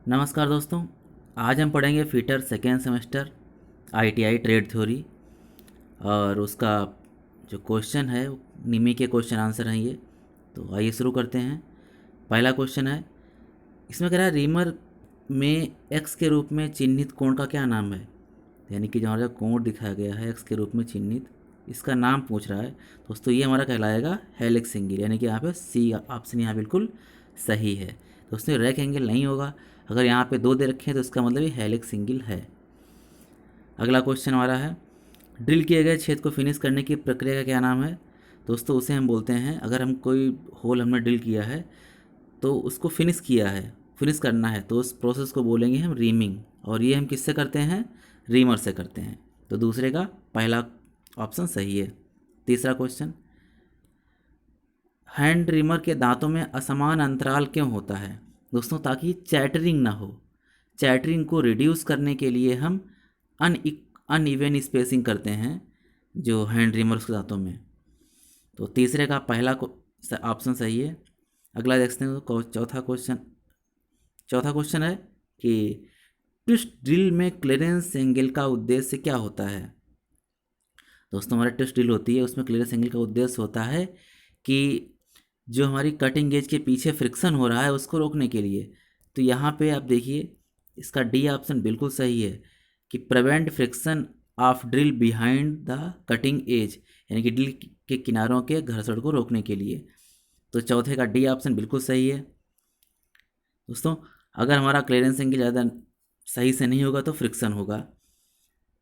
नमस्कार दोस्तों। आज हम पढ़ेंगे fitter second semester ITI trade theory और उसका जो क्वेश्चन है निमी के क्वेश्चन आंसर हैं ये। तो आइए शुरू करते हैं। पहला क्वेश्चन है, इसमें कह रहा है रीमर में एक्स के रूप में चिन्हित कोण का क्या नाम है। यानी कि जो हमारा कोण दिखाया गया है एक्स के रूप में चिन्हित, इसका नाम पूछ रहा है दोस्तों। ये हमारा कहलाएगा हेलिक्स एंगल, यानी कि यहाँ पे सी ऑप्शन यहाँ बिल्कुल सही है दोस्तों। रेक एंगल नहीं होगा, अगर यहाँ पे 2 दे रखे हैं तो इसका मतलब ये हेलिक्स एंगल है। अगला क्वेश्चन हमारा है, ड्रिल किए गए छेद को फिनिश करने की प्रक्रिया का क्या नाम है दोस्तों। उसे हम बोलते हैं, अगर हम कोई होल हमने ड्रिल किया है तो उसको फिनिश किया है, फिनिश करना है, तो उस प्रोसेस को बोलेंगे हम रीमिंग। और ये हम किससे करते हैं, रीमर से करते हैं। तो दूसरे का पहला ऑप्शन सही है। तीसरा क्वेश्चन, हैंड रीमर के दांतों में असमान अंतराल क्यों होता है दोस्तों, ताकि चैटरिंग ना हो। चैटरिंग को रिड्यूस करने के लिए हम अनइवन स्पेसिंग करते हैं जो हैंड रीमर्स के दांतों में। तो तीसरे का पहला ऑप्शन सही है। अगला देखते हैं चौथा क्वेश्चन है कि ट्विस्ट ड्रिल में क्लीयरेंस एंगल का उद्देश्य क्या होता है दोस्तों। हमारा ट्विस्ट ड्रिल होती है, उसमें क्लीयरेंस एंगल का उद्देश्य होता है कि जो हमारी कटिंग गेज के पीछे फ्रिक्शन हो रहा है उसको रोकने के लिए। तो यहाँ पे आप देखिए, इसका डी ऑप्शन बिल्कुल सही है कि prevent friction of drill behind the cutting edge, यानी कि ड्रिल के किनारों के घर्षण को रोकने के लिए। तो चौथे का डी ऑप्शन बिल्कुल सही है दोस्तों। अगर हमारा क्लीयरेंस एंगल ज़्यादा सही से नहीं होगा तो फ्रिक्शन होगा।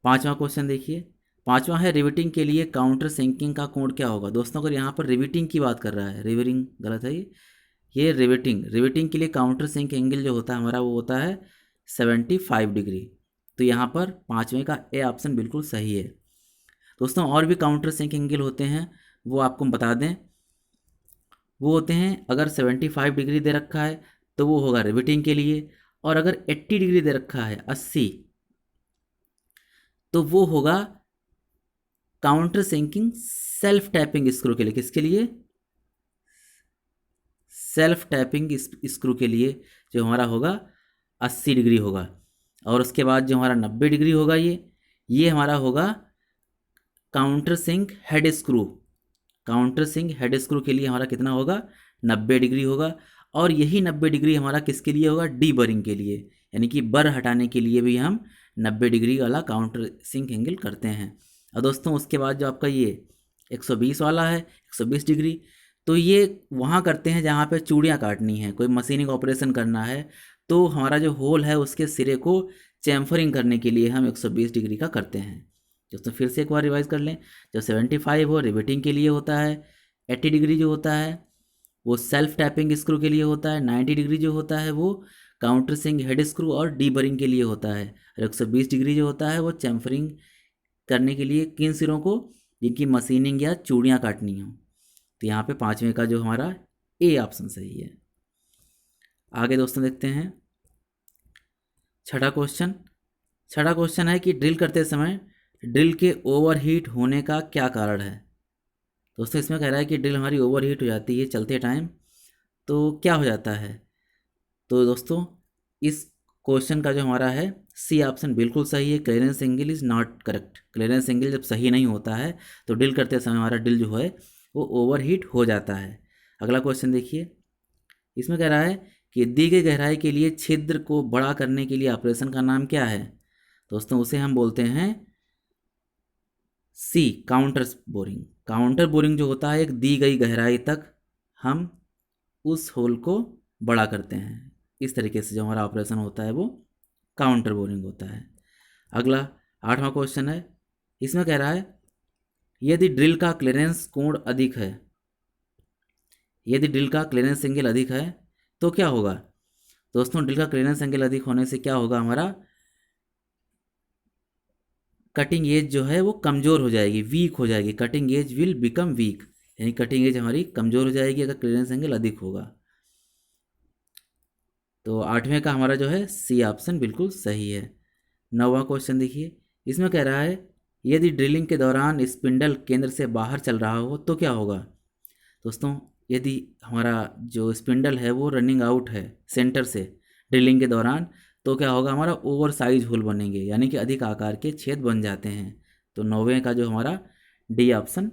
पांचवा क्वेश्चन देखिए, पांचवा है रिवेटिंग के लिए काउंटर सिंकिंग का कोण क्या होगा दोस्तों। अगर यहाँ पर रिवेटिंग की बात कर रहा है, रिवेटिंग गलत है ये रिवेटिंग के लिए काउंटर सिंक एंगल जो होता है हमारा वो होता है 75 डिग्री। तो यहाँ पर पाँचवें का ए ऑप्शन बिल्कुल सही है दोस्तों। और भी काउंटर सिंक एंगल होते हैं, वो आपको बता दें। वो होते हैं, अगर 75 डिग्री दे रखा है तो वो होगा रिवेटिंग के लिए, और अगर 80 डिग्री दे रखा है 80, तो वो होगा counter sinking self tapping screw के लिए। किसके लिए, सेल्फ टैपिंग स्क्रू के लिए जो हमारा होगा 80 डिग्री होगा। और उसके बाद जो हमारा 90 डिग्री होगा ये हमारा होगा counter sink head screw. Counter sink head screw के लिए हमारा कितना होगा, 90 डिग्री होगा। और यही 90 डिग्री हमारा किसके लिए होगा, डी बरिंग के लिए, यानी कि बर हटाने के लिए भी हम 90 डिग्री वाला काउंटर सिंक एंगल करते हैं। और दोस्तों उसके बाद जो आपका ये 120 वाला है, 120 डिग्री, तो ये वहाँ करते हैं जहाँ पे चूड़ियाँ काटनी है, कोई मशीनिंग ऑपरेशन करना है, तो हमारा जो होल है उसके सिरे को चैम्फरिंग करने के लिए हम 120 डिग्री का करते हैं दोस्तों। फिर से एक बार रिवाइज कर लें, जो 75 हो रिवेटिंग के लिए होता है, 80 डिग्री जो होता है वो सेल्फ टैपिंग स्क्रू के लिए होता है, 90 डिग्री जो होता है वो काउंटर सिंक हेड स्क्रू और डीबरिंग के लिए होता है, और 120 डिग्री जो होता है वो चैम्फरिंग करने के लिए किन सिरों को, जिनकी मशीनिंग या चूड़ियाँ काटनी हो। तो यहाँ पे पाँचवें का जो हमारा ए ऑप्शन सही है। आगे दोस्तों देखते हैं छठा क्वेश्चन है कि ड्रिल करते समय ड्रिल के ओवरहीट होने का क्या कारण है दोस्तों। इसमें कह रहा है कि ड्रिल हमारी ओवरहीट हो जाती है चलते टाइम, तो क्या हो जाता है। तो दोस्तों इस क्वेश्चन का जो हमारा है सी ऑप्शन बिल्कुल सही है, clearance angle is not correct. Clearance angle जब सही नहीं होता है तो ड्रिल करते समय हमारा ड्रिल जो है वो ओवरहीट हो जाता है। अगला क्वेश्चन देखिए, इसमें कह रहा है कि दी गई गहराई के लिए छिद्र को बड़ा करने के लिए ऑपरेशन का नाम क्या है दोस्तों। उसे हम बोलते हैं सी काउंटर बोरिंग। काउंटर बोरिंग जो होता है, एक दी गई गहराई तक हम उस होल को बड़ा करते हैं। इस तरीके से जो हमारा ऑपरेशन होता है वो काउंटर बोरिंग होता है। अगला आठवां क्वेश्चन है, इसमें कह रहा है यदि ड्रिल का क्लीयरेंस कोण अधिक है, यदि ड्रिल का क्लीयरेंस एंगल अधिक है तो क्या होगा दोस्तों। ड्रिल का क्लीयरेंस एंगल अधिक होने से क्या होगा, हमारा कटिंग एज जो है वो कमज़ोर हो जाएगी, वीक हो जाएगी। Cutting edge will become weak, यानी कटिंग एज हमारी कमज़ोर हो जाएगी अगर क्लीयरेंस एंगल अधिक होगा। तो आठवें का हमारा जो है सी ऑप्शन बिल्कुल सही है। नौवां क्वेश्चन देखिए, इसमें कह रहा है यदि ड्रिलिंग के दौरान स्पिंडल केंद्र से बाहर चल रहा हो तो क्या होगा दोस्तों। यदि हमारा जो स्पिंडल है वो रनिंग आउट है सेंटर से, ड्रिलिंग के दौरान, तो क्या होगा, हमारा ओवर साइज होल बनेंगे, यानी कि अधिक आकार के छेद बन जाते हैं। तो 9वें का जो हमारा डी ऑप्शन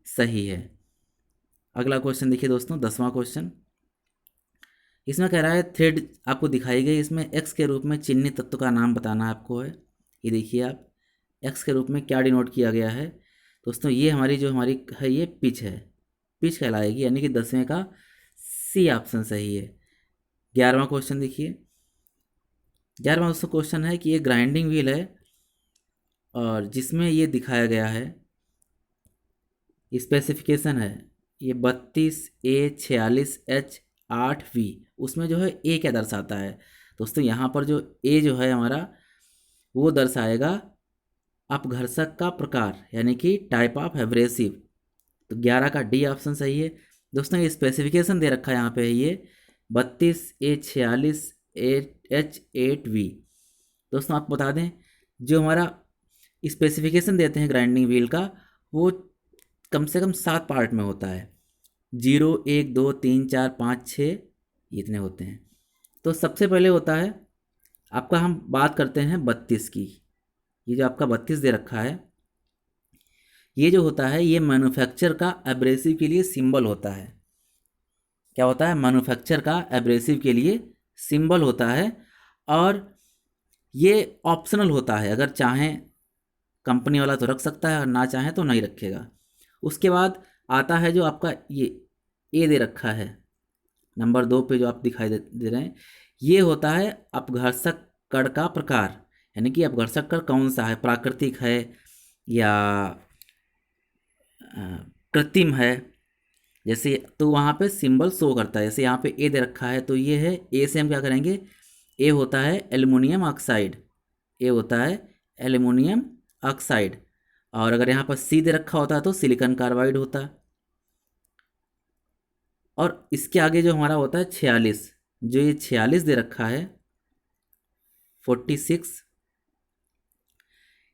सही है। अगला क्वेश्चन देखिए दोस्तों, 10वां क्वेश्चन। इसमें कह रहा है थ्रेड आपको दिखाई गई, इसमें एक्स के रूप में चिन्हित तत्व का नाम बताना आपको है। ये देखिए आप, एक्स के रूप में क्या डिनोट किया गया है दोस्तों, ये हमारी जो हमारी है ये पिच है, पिच कहलाएगी, यानी कि 10वें का सी ऑप्शन सही है। 11वां क्वेश्चन देखिए। 11वां दोस्तों क्वेश्चन है कि ये ग्राइंडिंग व्हील है और जिसमें ये दिखाया गया है, स्पेसिफिकेशन है ये 32A46H8V, उसमें जो है ए क्या दर्शाता है दोस्तों, यहाँ पर जो ए जो है हमारा वो दर्शाएगा अपघर्षक का प्रकार, यानी कि टाइप ऑफ एब्रेसिव। तो 11 का डी ऑप्शन सही है दोस्तों। ये स्पेसिफिकेशन दे रखा है यहाँ पे, ये 32A46H8V। दोस्तों आपको बता दें, जो हमारा स्पेसिफिकेशन देते हैं ग्राइंडिंग व्हील का, वो कम से कम 7 पार्ट में होता है, 0 1 2 3 4 5 6 इतने होते हैं। तो सबसे पहले होता है आपका, हम बात करते हैं 32 की। ये जो आपका 32 दे रखा है, ये जो होता है ये मैन्युफैक्चर का एब्रेसिव के लिए सिंबल होता है। क्या होता है, मैन्युफैक्चर का एब्रेसिव के लिए सिंबल होता है, और ये ऑप्शनल होता है, अगर चाहें कंपनी वाला तो रख सकता है और ना चाहें तो नहीं रखेगा। उसके बाद आता है जो आपका ये ए दे रखा है, नंबर 2 पे जो आप दिखाई दे रहे हैं, ये होता है अपघर्षक कण का प्रकार, यानी कि अपघर्षक कण कौन सा है, प्राकृतिक है या कृत्रिम है, जैसे तो वहाँ पे सिंबल शो करता है। जैसे यहाँ पे ए दे रखा है, तो ये है ए से हम क्या करेंगे, ए होता है एल्युमिनियम ऑक्साइड, ए होता है एल्युमिनियम ऑक्साइड, और अगर यहाँ पर सी दे रखा होता है तो सिलिकॉन कार्बाइड होता है। और इसके आगे जो हमारा होता है 46, जो ये 46 दे रखा है 46,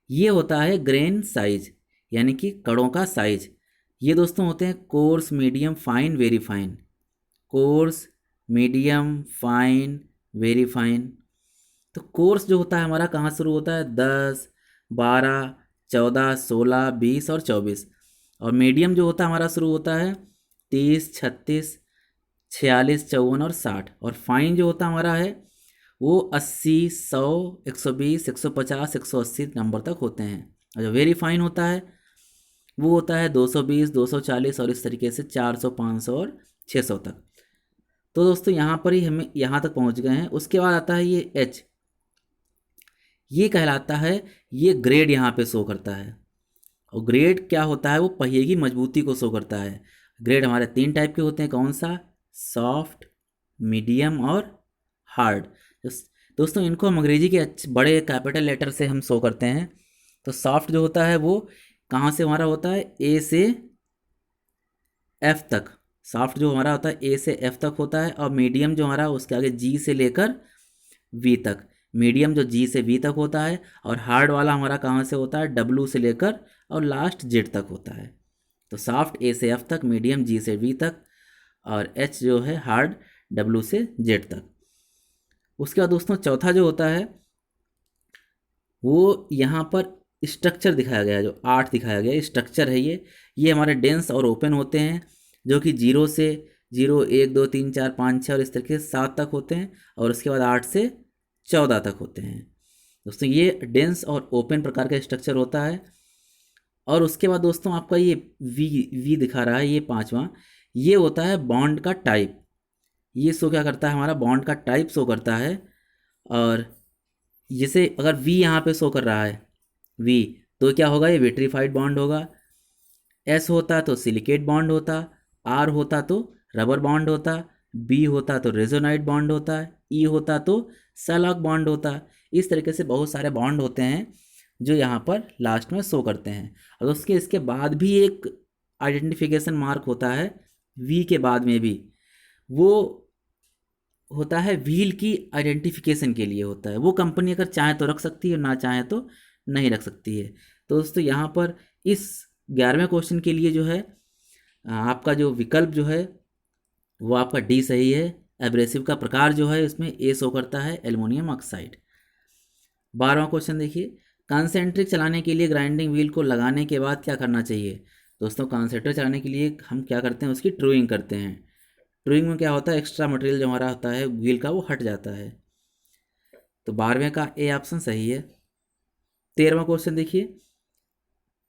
ये होता है ग्रेन साइज, यानी कि कणों का साइज। ये दोस्तों होते हैं course, medium, fine, very fine. Course, medium, fine, very fine. तो कोर्स जो होता है हमारा कहाँ शुरू होता है, 10 12 14 16 20 और 24। और मीडियम जो होता है हमारा शुरू होता है 30 36 46 54 और 60। और फाइन जो होता हमारा है वो 80 100 120 150 180 नंबर तक होते हैं। और जो वेरी फाइन होता है वो होता है 220 240 और इस तरीके से 400 500 और 600 तक। तो दोस्तों यहाँ पर ही हमें यहाँ तक पहुँच गए हैं। उसके बाद आता है ये एच, ये कहलाता है, ये ग्रेड यहाँ पे शो करता है। और ग्रेड क्या होता है, वो पहिए की मजबूती को शो करता है। ग्रेड हमारे 3 टाइप के होते हैं, कौन सा, सॉफ्ट, मीडियम और हार्ड। दोस्तों इनको हम अंग्रेजी के बड़े कैपिटल लेटर से हम शो करते हैं। तो सॉफ्ट जो होता है वो कहाँ से हमारा होता है, ए से एफ तक। सॉफ्ट जो हमारा होता है ए से एफ तक होता है। और मीडियम जो हमारा उसके आगे जी से लेकर वी तक, मीडियम जो जी से वी तक होता है। और हार्ड वाला हमारा कहाँ से होता है, डब्ल्यू से लेकर और लास्ट जेड तक होता है। तो सॉफ्ट ए से एफ तक, मीडियम जी से वी तक, और एच जो है हार्ड डब्ल्यू से जेड तक। उसके बाद दोस्तों चौथा जो होता है वो यहाँ पर स्ट्रक्चर दिखाया गया है, जो 8 दिखाया गया है स्ट्रक्चर है ये हमारे डेंस और ओपन होते हैं, जो कि 0 से 0 1 2 3 4 5 6 और इस तरीके से 7 तक होते हैं। और उसके बाद 8 से 14 तक होते हैं। दोस्तों ये डेंस और ओपन प्रकार का स्ट्रक्चर होता है। और उसके बाद दोस्तों आपका ये वी दिखा रहा है, ये 5वां, ये होता है बॉन्ड का टाइप। ये शो क्या करता है, हमारा बॉन्ड का टाइप शो करता है। और जैसे अगर वी यहाँ पे शो कर रहा है वी, तो क्या होगा, ये विट्रीफाइड बॉन्ड होगा। एस होता तो सिलिकेट बॉन्ड होता, आर होता तो रबर बॉन्ड होता, बी होता तो रेजोनाइट बॉन्ड होता, ई होता तो सैलॉक बॉन्ड होता। इस तरीके से बहुत सारे बॉन्ड होते हैं जो यहाँ पर लास्ट में शो करते हैं। और उसके इसके बाद भी एक आइडेंटिफिकेशन मार्क होता है वी के बाद में भी, वो होता है व्हील की आइडेंटिफिकेशन के लिए होता है। वो कंपनी अगर चाहे तो रख सकती है, ना चाहे तो नहीं रख सकती है। तो दोस्तों यहाँ पर इस 11वें क्वेश्चन के लिए जो है आपका जो विकल्प जो है वो आपका डी सही है, एब्रेसिव का प्रकार जो है इसमें ए शो करता है, एल्युमिनियम ऑक्साइड। 12वां क्वेश्चन देखिए, कॉन्सेंट्रिक चलाने के लिए ग्राइंडिंग व्हील को लगाने के बाद क्या करना चाहिए। दोस्तों कॉन्सेंट्रिक चलाने के लिए हम क्या करते हैं, उसकी ट्रूइंग करते हैं। ट्रूइंग में क्या होता है, एक्स्ट्रा मटेरियल जो हमारा होता है व्हील का वो हट जाता है। तो 12वें का ए ऑप्शन सही है। 13वां क्वेश्चन देखिए,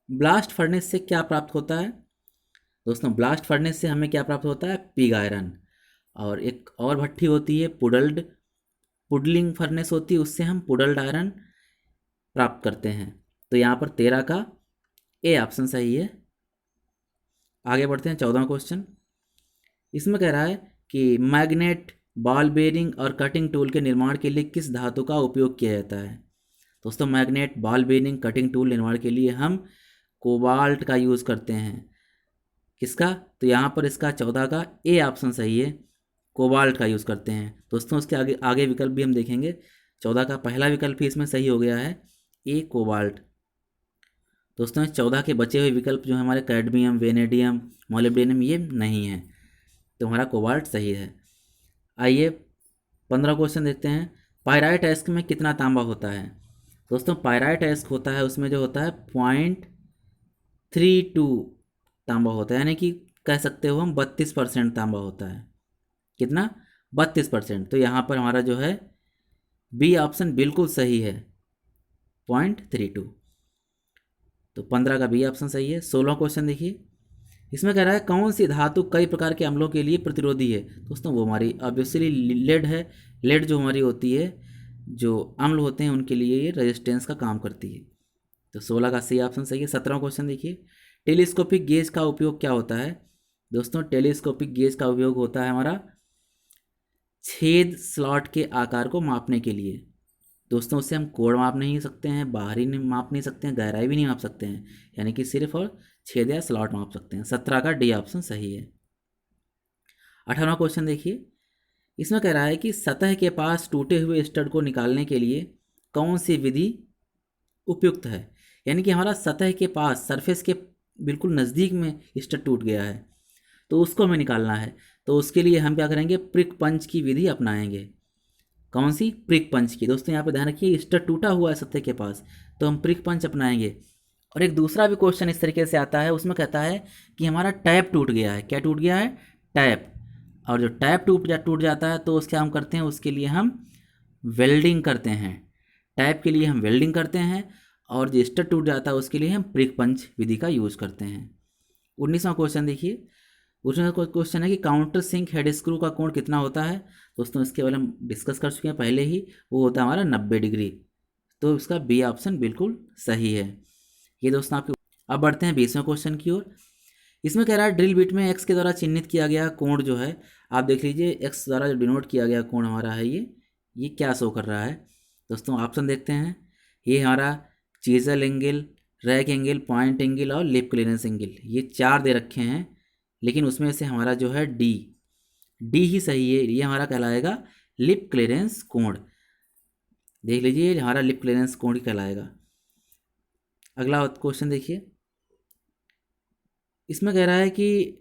ब्लास्ट फर्नेस से क्या प्राप्त होता है। दोस्तों ब्लास्ट फर्नेस से हमें क्या प्राप्त होता है, पिग आयरन। और एक और भट्ठी होती है पुडलिंग फर्नेस होती है, उससे हम पुडल्ड आयरन प्राप्त करते हैं। तो यहाँ पर 13 का ए ऑप्शन सही है। आगे बढ़ते हैं 14वां क्वेश्चन। इसमें कह रहा है कि मैग्नेट, बॉल बेरिंग और कटिंग टूल के निर्माण के लिए किस धातु का उपयोग किया जाता है। दोस्तों magnet, ball bearing, cutting tool निर्माण के लिए हम कोबाल्ट का यूज़ करते हैं। किसका, तो यहाँ पर इसका 14 का ए ऑप्शन सही है, कोबाल्ट का यूज़ करते हैं। दोस्तों उसके आगे आगे विकल्प भी हम देखेंगे। 14 का पहला विकल्प ही इसमें सही हो गया है, ए कोबाल्ट। दोस्तों 14 के बचे हुए विकल्प जो हमारे कैडमियम, वेनेडियम, मोलिब्डेनम, ये नहीं है, तो हमारा कोबाल्ट सही है। आइए 15 क्वेश्चन देखते हैं। पायराइट एस्क में कितना तांबा होता है। दोस्तों पायराइट एस्क होता है, उसमें जो होता है 0.32 तांबा होता है, यानी कि कह सकते हो हम 32% तांबा होता है। कितना, 32%। तो यहाँ पर हमारा जो है बी ऑप्शन बिल्कुल सही है, 0.32। तो 15 का बी ऑप्शन सही है। 16 क्वेश्चन देखिए, इसमें कह रहा है कौन सी धातु कई प्रकार के अम्लों के लिए प्रतिरोधी है। दोस्तों वो हमारी ऑब्वियसली लेड है। लेड जो हमारी होती है, जो अम्ल होते हैं उनके लिए ये रेजिस्टेंस का काम करती है। तो 16 का सी ऑप्शन सही है। 17वां क्वेश्चन देखिए, टेलीस्कोपिक गेज का उपयोग क्या होता है। दोस्तों टेलीस्कोपिक गेज का उपयोग होता है हमारा छेद स्लॉट के आकार को मापने के लिए। दोस्तों उससे हम कोण माप नहीं सकते हैं, बाहरी माप नहीं सकते हैं, गहराई भी नहीं माप सकते हैं, यानी कि सिर्फ और छेद या स्लॉट माप सकते हैं। 17 का डी ऑप्शन सही है। 18वां क्वेश्चन देखिए, इसमें कह रहा है कि सतह के पास टूटे हुए स्टड को निकालने के लिए कौन सी विधि उपयुक्त है। यानी कि हमारा सतह के पास, सरफेस के बिल्कुल नज़दीक में स्टड टूट गया है, तो उसको हमें निकालना है। तो उसके लिए हम क्या करेंगे, प्रिक पंच की विधि अपनाएंगे। कौन सी, प्रिक पंच की। दोस्तों यहाँ पे ध्यान रखिए, स्टड टूटा हुआ है सतह के पास, तो हम प्रिक पंच अपनाएंगे। और एक दूसरा भी क्वेश्चन इस तरीके से आता है, उसमें कहता है कि हमारा टैप टूट गया है। क्या टूट गया है, टैप। और जो टैप टूट जाता है तो उसके हम करते हैं, उसके लिए हम वेल्डिंग करते हैं। टैप के लिए हम वेल्डिंग करते हैं, और जो स्टड टूट जाता है उसके लिए हम प्रिक पंच विधि का यूज़ करते हैं। 19वां क्वेश्चन देखिए, उसमें क्वेश्चन है कि काउंटर सिंक हेड स्क्रू का कोण कितना होता है। दोस्तों इसके बारे में हम डिस्कस कर चुके हैं पहले ही, वो होता है हमारा 90 डिग्री। तो इसका बी ऑप्शन बिल्कुल सही है। ये दोस्तों आपके। अब बढ़ते हैं 20वें क्वेश्चन की ओर। इसमें कह रहा है ड्रिल बिट में एक्स के द्वारा चिन्हित किया गया कोण जो है, आप देख लीजिए एक्स द्वारा जो डिनोट किया गया कोण हमारा है, ये क्या शो कर रहा है। दोस्तों ऑप्शन देखते हैं, ये हमारा chisel angle, rack angle, point angle और लिप क्लियरेंस एंगल, ये 4 दे रखे हैं, लेकिन उसमें से हमारा जो है डी ही सही है। ये हमारा कहलाएगा लिप क्लियरेंस कोण। देख लीजिए हमारा लिप क्लियरेंस कोण ही कहलाएगा। अगला क्वेश्चन देखिए, इसमें कह रहा है कि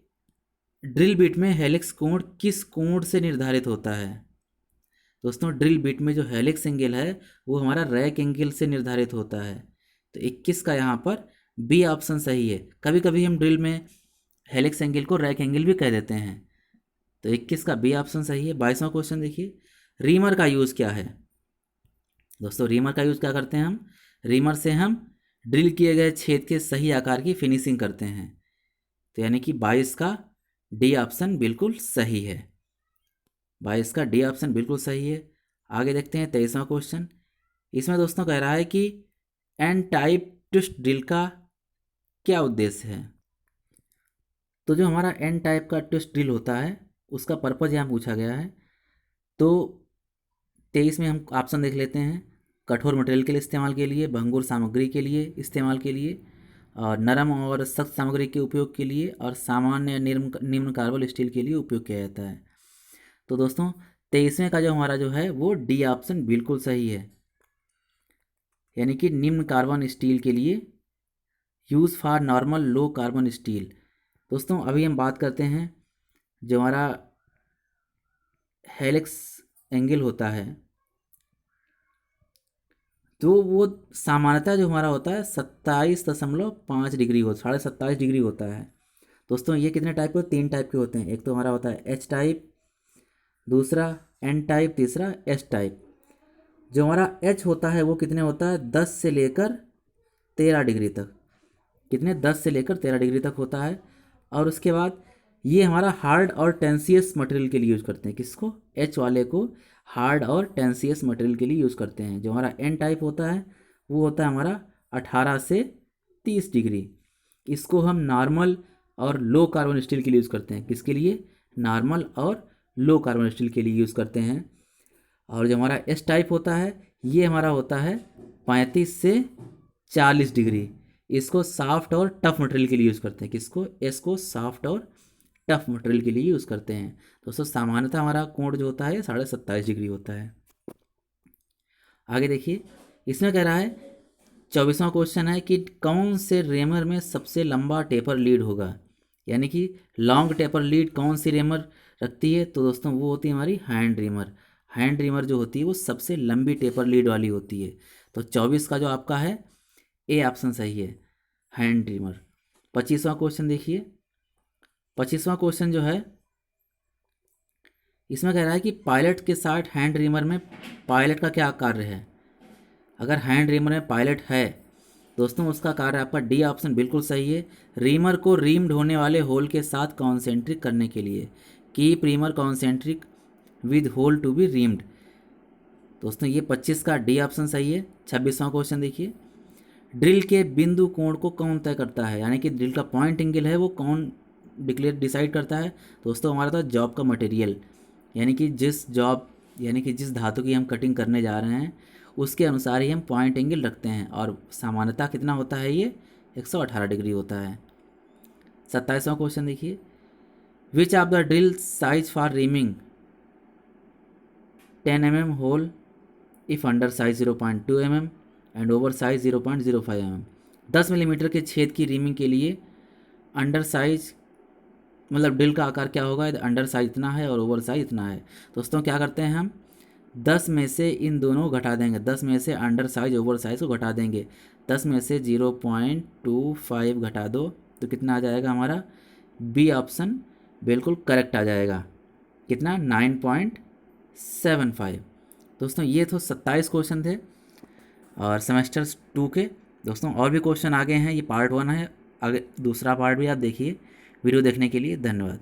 ड्रिल बिट में हेलिक्स कोण किस कोण से निर्धारित होता है। दोस्तों ड्रिल बिट में जो हेलिक्स एंगल है वो हमारा रैक एंगल से निर्धारित होता है। तो 21 का यहाँ पर बी ऑप्शन सही है। कभी कभी हम ड्रिल में हेलिक्स एंगल को रैक एंगल भी कह देते हैं। तो 21 का बी ऑप्शन सही है। 22वां क्वेश्चन देखिए, रीमर का यूज़ क्या है। दोस्तों रीमर का यूज़ क्या करते हैं हम, रीमर से हम ड्रिल किए गए छेद के सही आकार की फिनिशिंग करते हैं। तो यानी कि 22 का डी ऑप्शन बिल्कुल सही है। 22 का डी ऑप्शन बिल्कुल सही है। आगे देखते हैं 23वां क्वेश्चन। इसमें दोस्तों कह रहा है कि एन टाइप ट्विस्ट ड्रिल का क्या उद्देश्य है। तो जो हमारा एन टाइप का ट्विस्ट ड्रिल होता है उसका पर्पज़ यहाँ पूछा गया है। तो 23 में हम ऑप्शन देख लेते हैं, कठोर मटेरियल के लिए इस्तेमाल के लिए, भंगुर सामग्री के लिए इस्तेमाल के लिए, और नरम और सख्त सामग्री के उपयोग के लिए, और सामान्य निम्न कार्बन स्टील के लिए उपयोग किया जाता है। तो दोस्तों 23वें का जो हमारा जो है वो डी ऑप्शन बिल्कुल सही है, यानी कि निम्न कार्बन स्टील के लिए, use for normal low carbon steel. दोस्तों अभी हम बात करते हैं जो हमारा हेलिक्स एंगल होता है तो वो सामान्यतः जो हमारा होता है 27.5 डिग्री हो 27.5 डिग्री होता है। दोस्तों ये कितने टाइप के 3 टाइप के होते हैं। एक तो हमारा होता है एच टाइप, दूसरा एन टाइप, तीसरा एस टाइप। जो हमारा एच होता है वो कितने होता है 10 से लेकर 13 डिग्री तक। कितने 10 से लेकर 13 डिग्री तक होता है। और उसके बाद ये हमारा हार्ड और टेंसियस मटेरियल के लिए यूज़ करते हैं। किसको? एच वाले को हार्ड और टेंसियस मटेरियल के लिए यूज़ करते हैं। जो हमारा एन टाइप होता है वो होता है हमारा 18 से 30 डिग्री। इसको हम नॉर्मल और लो कार्बन स्टील के लिए यूज़ करते हैं। किसके लिए? नॉर्मल और लो कार्बन स्टील के लिए यूज़ करते हैं। और जो हमारा एस टाइप होता है ये हमारा होता है 35 से 40 डिग्री। इसको सॉफ्ट और टफ मटेरियल के लिए यूज़ करते हैं। किसको? एस को सॉफ्ट और टफ मटेरियल के लिए यूज़ करते हैं। दोस्तों सामान्यतः हमारा कोण जो होता है 27.5 डिग्री होता है। आगे देखिए, इसमें कह रहा है 24वां क्वेश्चन है कि कौन से रेमर में सबसे लंबा टेपर लीड होगा। यानी कि लॉन्ग टेपर लीड कौन सी रेमर रखती है? तो दोस्तों वो होती है हमारी हैंड रेमर। हैंड रेमर जो होती है वो सबसे लंबी टेपर लीड वाली होती है। तो 24 का जो आपका है ए ऑप्शन सही है, हैंड रेमर। 25वां क्वेश्चन देखिए। 25वां क्वेश्चन जो है इसमें कह रहा है कि पायलट के साथ हैंड रीमर में पायलट का क्या कार्य है। अगर हैंड रीमर में पायलट है दोस्तों उसका कार्य आपका डी ऑप्शन बिल्कुल सही है, रीमर को रीम्ड होने वाले होल के साथ कॉन्सेंट्रिक करने के लिए। Keep reamer concentric with hole to be reamed. दोस्तों ये 25 का डी ऑप्शन सही है। 26वां क्वेश्चन देखिए। ड्रिल के बिंदु कोण को कौन तय करता है। यानी कि ड्रिल का पॉइंट एंगल है वो कौन डिसाइड करता है। दोस्तों हमारा था जॉब का मटेरियल। यानी कि जिस धातु की हम कटिंग करने जा रहे हैं उसके अनुसार ही हम पॉइंट एंगल रखते हैं। और सामान्यतः कितना होता है ये 118 डिग्री होता है। 27वां क्वेश्चन देखिए। Which of the drill size for reaming 10 mm hole if under size 0.2 mm and over size 0.05 mm। 10 millimetre के छेद की रीमिंग के लिए अंडर साइज मतलब ड्रिल का आकार क्या होगा? अंडर साइज इतना है और ओवर साइज इतना है। दोस्तों क्या करते हैं हम 10 में से इन दोनों को घटा देंगे। 10 में से अंडर साइज ओवर साइज को घटा देंगे। 10 में से 0.25 घटा दो तो कितना आ जाएगा हमारा? बी ऑप्शन बिल्कुल करेक्ट आ जाएगा। कितना? 9.75। दोस्तों ये तो 27 क्वेश्चन थे और सेमेस्टर 2 के। दोस्तों और भी क्वेश्चन आगे हैं, ये पार्ट 1 है। आगे दूसरा पार्ट भी आप देखिए। वीडियो देखने के लिए धन्यवाद।